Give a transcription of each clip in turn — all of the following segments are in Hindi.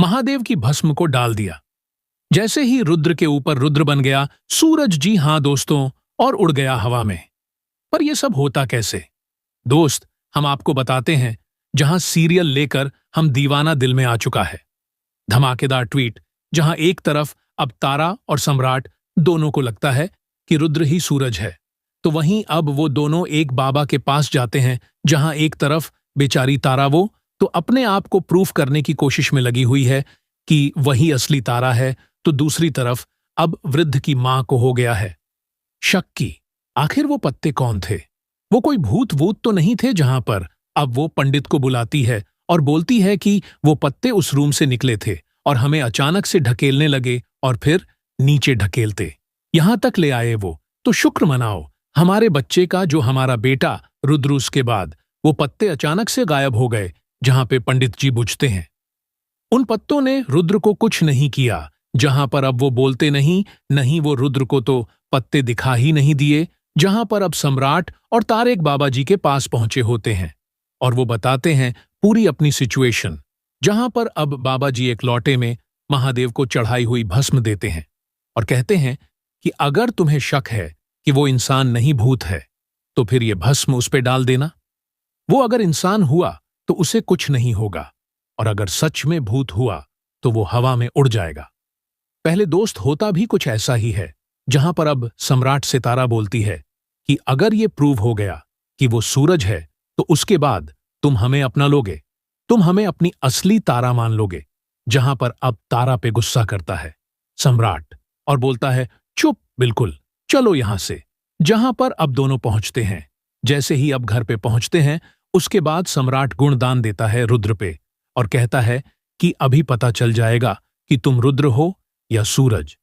महादेव की भस्म को डाल दिया। जैसे ही रुद्र के ऊपर रुद्र बन गया, सूरज, जी हां दोस्तों, और उड़ गया हवा में। पर यह सब होता कैसे? दोस्त, हम आपको बताते हैं, जहां सीरियल लेकर हम दीवाना दिल में आ चुका है। धमाकेदार ट्वीट, जहां एक तरफ अब तारा और सम्राट दोनों को लगता है कि रुद्र ही सूरज है, तो वहीं अब वो दोनों एक बाबा के पास जाते हैं, जहां एक तरफ बेचारी तारा वो तो अपने आप को प्रूफ करने की कोशिश में लगी हुई है कि वही असली तारा है, तो दूसरी तरफ अब वृद्ध की मां को हो गया है शक की आखिर वो पत्ते कौन थे। वो कोई भूत वूत तो नहीं थे, जहां पर अब वो पंडित को बुलाती है और बोलती है कि वो पत्ते उस रूम से निकले थे और हमें अचानक से ढकेलने लगे और फिर नीचे ढकेलते यहां तक ले आए वो, तो शुक्र मनाओ हमारे बच्चे का, जो हमारा बेटा रुद्र। उसके बाद वो पत्ते अचानक से गायब हो गए, जहां पे पंडित जी बुझते हैं। उन पत्तों ने रुद्र को कुछ नहीं किया, जहां पर अब वो बोलते नहीं वो रुद्र को तो पत्ते दिखा ही नहीं दिए, जहां पर अब सम्राट और तारेक बाबा जी के पास पहुंचे होते हैं और वो बताते हैं पूरी अपनी सिचुएशन, जहां पर अब बाबा जी एक लौटे में महादेव को चढ़ाई हुई भस्म देते हैं और कहते हैं कि अगर तुम्हें शक है कि वो इंसान नहीं भूत है, तो फिर ये भस्म उस पे डाल देना। वो अगर इंसान हुआ तो उसे कुछ नहीं होगा, और अगर सच में भूत हुआ तो वो हवा में उड़ जाएगा। पहले दोस्त होता भी कुछ ऐसा ही है, जहां पर अब सम्राट से तारा बोलती है कि अगर ये प्रूव हो गया कि वो सूरज है, तो उसके बाद तुम हमें अपना लोगे, तुम हमें अपनी असली तारा मान लोगे। जहां पर अब तारा पे गुस्सा करता है सम्राट और बोलता है चुप, बिल्कुल, चलो यहां से। जहां पर अब दोनों पहुंचते हैं। जैसे ही अब घर पे पहुंचते हैं, उसके बाद सम्राट गुणदान देता है रुद्र पे और कहता है कि अभी पता चल जाएगा कि तुम रुद्र हो या सूरज।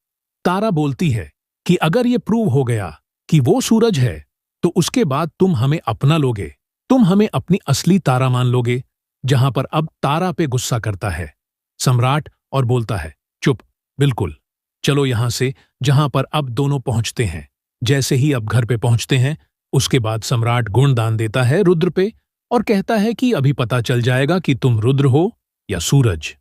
तारा बोलती है कि अगर ये प्रूव हो गया कि वो सूरज है, तो उसके बाद तुम हमें अपना लोगे, तुम हमें अपनी असली तारा मान लोगे। जहां पर अब तारा पे गुस्सा करता है सम्राट और बोलता है चुप, बिल्कुल, चलो यहां से। जहां पर अब दोनों पहुंचते हैं। जैसे ही अब घर पे पहुंचते हैं, उसके बाद सम्राट गुणदान देता है रुद्र पे और कहता है कि अभी पता चल जाएगा कि तुम रुद्र हो या सूरज,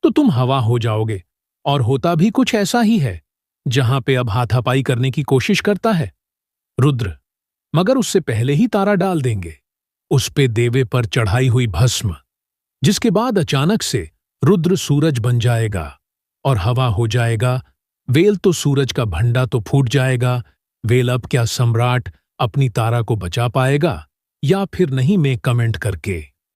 तो तुम हवा हो जाओगे। और होता भी कुछ ऐसा ही है, जहां पे अब हाथापाई करने की कोशिश करता है रुद्र, मगर उससे पहले ही तारा डाल देंगे उस पे देवे पर चढ़ाई हुई भस्म, जिसके बाद अचानक से रुद्र सूरज बन जाएगा और हवा हो जाएगा। वेल तो सूरज का भंडा तो फूट जाएगा। वेल अब क्या सम्राट अपनी तारा को बचा पाएगा या फिर नहीं, में कमेंट करके